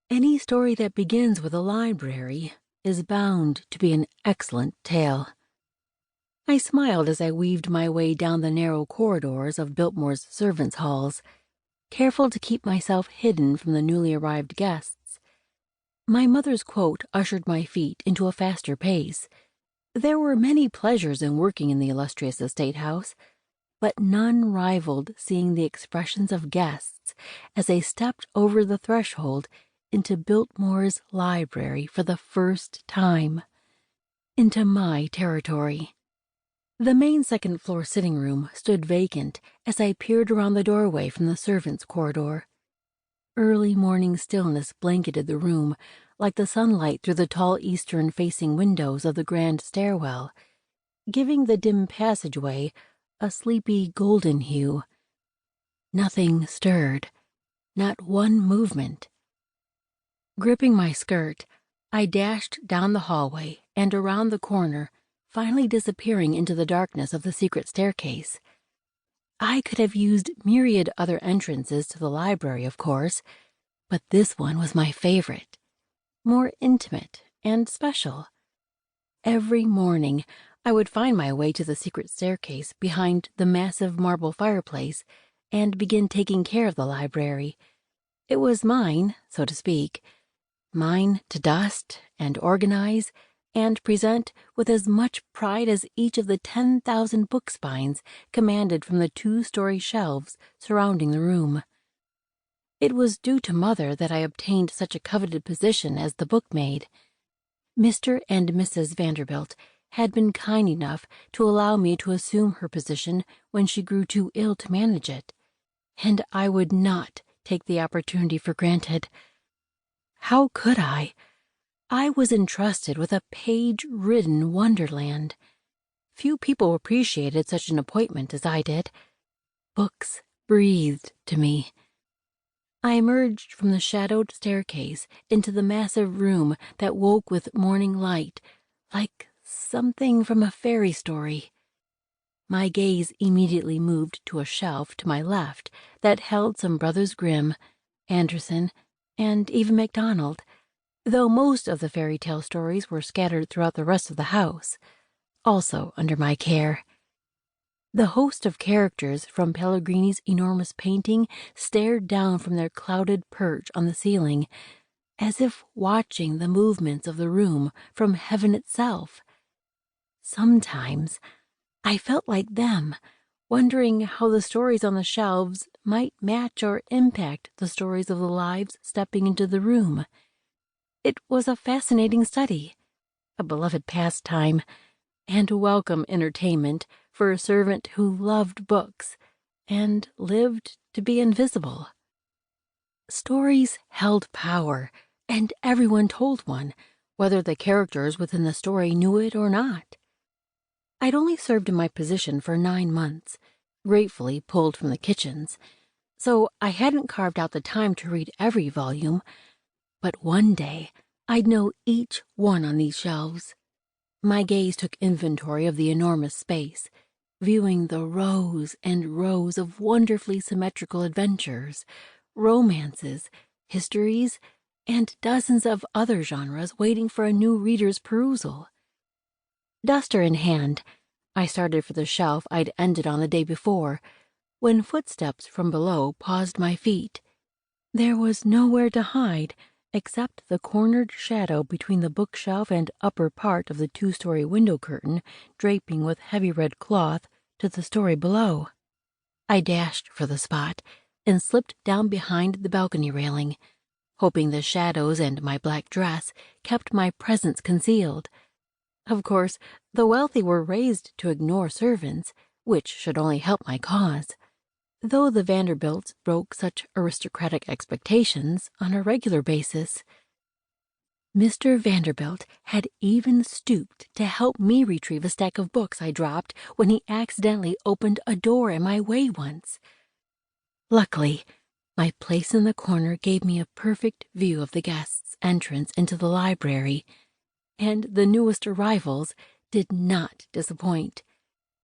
Any story that begins with a library is bound to be an excellent tale. I smiled as I weaved my way down the narrow corridors of Biltmore's servants' halls, careful to keep myself hidden from the newly arrived guests. My mother's quote ushered my feet into a faster pace. There were many pleasures in working in the illustrious estate house, but none rivaled seeing the expressions of guests as they stepped over the threshold into Biltmore's library for the first time, into my territory. The main second-floor sitting room stood vacant as I peered around the doorway from the servants' corridor. Early morning stillness blanketed the room like the sunlight through the tall eastern-facing windows of the grand stairwell, giving the dim passageway a sleepy golden hue. Nothing stirred, not one movement. Gripping my skirt, I dashed down the hallway and around the corner, finally disappearing into the darkness of the secret staircase. I could have used myriad other entrances to the library, of course, but this one was my favorite, more intimate and special. Every morning, I would find my way to the secret staircase behind the massive marble fireplace and begin taking care of the library. It was mine, so to speak, mine to dust and organize and present with as much pride as each of the 10,000 book spines commanded from the 2-story shelves surrounding the room. It was due to Mother that I obtained such a coveted position as the bookmaid. Mr. and Mrs. Vanderbilt had been kind enough to allow me to assume her position when she grew too ill to manage it, and I would not take the opportunity for granted. How could I? I was entrusted with a page-ridden wonderland. Few people appreciated such an appointment as I did. Books breathed to me. I emerged from the shadowed staircase into the massive room that woke with morning light, like something from a fairy story. My gaze immediately moved to a shelf to my left that held some Brothers Grimm, Anderson, and even MacDonald, though most of the fairy tale stories were scattered throughout the rest of the house, also under my care. The host of characters from Pellegrini's enormous painting stared down from their clouded perch on the ceiling, as if watching the movements of the room from heaven itself. Sometimes I felt like them, wondering how the stories on the shelves might match or impact the stories of the lives stepping into the room. It was a fascinating study, a beloved pastime, and a welcome entertainment for a servant who loved books and lived to be invisible. Stories held power, and everyone told one, whether the characters within the story knew it or not. I'd only served in my position for 9 months, gratefully pulled from the kitchens, so I hadn't carved out the time to read every volume, but one day I'd know each one on these shelves. My gaze took inventory of the enormous space, viewing the rows and rows of wonderfully symmetrical adventures, romances, histories, and dozens of other genres waiting for a new reader's perusal. Duster in hand, I started for the shelf I'd ended on the day before, when footsteps from below paused my feet. There was nowhere to hide except the cornered shadow between the bookshelf and upper part of the 2-story window curtain draping with heavy red cloth to the story below. I dashed for the spot and slipped down behind the balcony railing, hoping the shadows and my black dress kept my presence concealed. Of course, the wealthy were raised to ignore servants, which should only help my cause, though the Vanderbilts broke such aristocratic expectations on a regular basis. Mr. Vanderbilt had even stooped to help me retrieve a stack of books I dropped when he accidentally opened a door in my way once. Luckily, my place in the corner gave me a perfect view of the guests' entrance into the library, and the newest arrivals did not disappoint.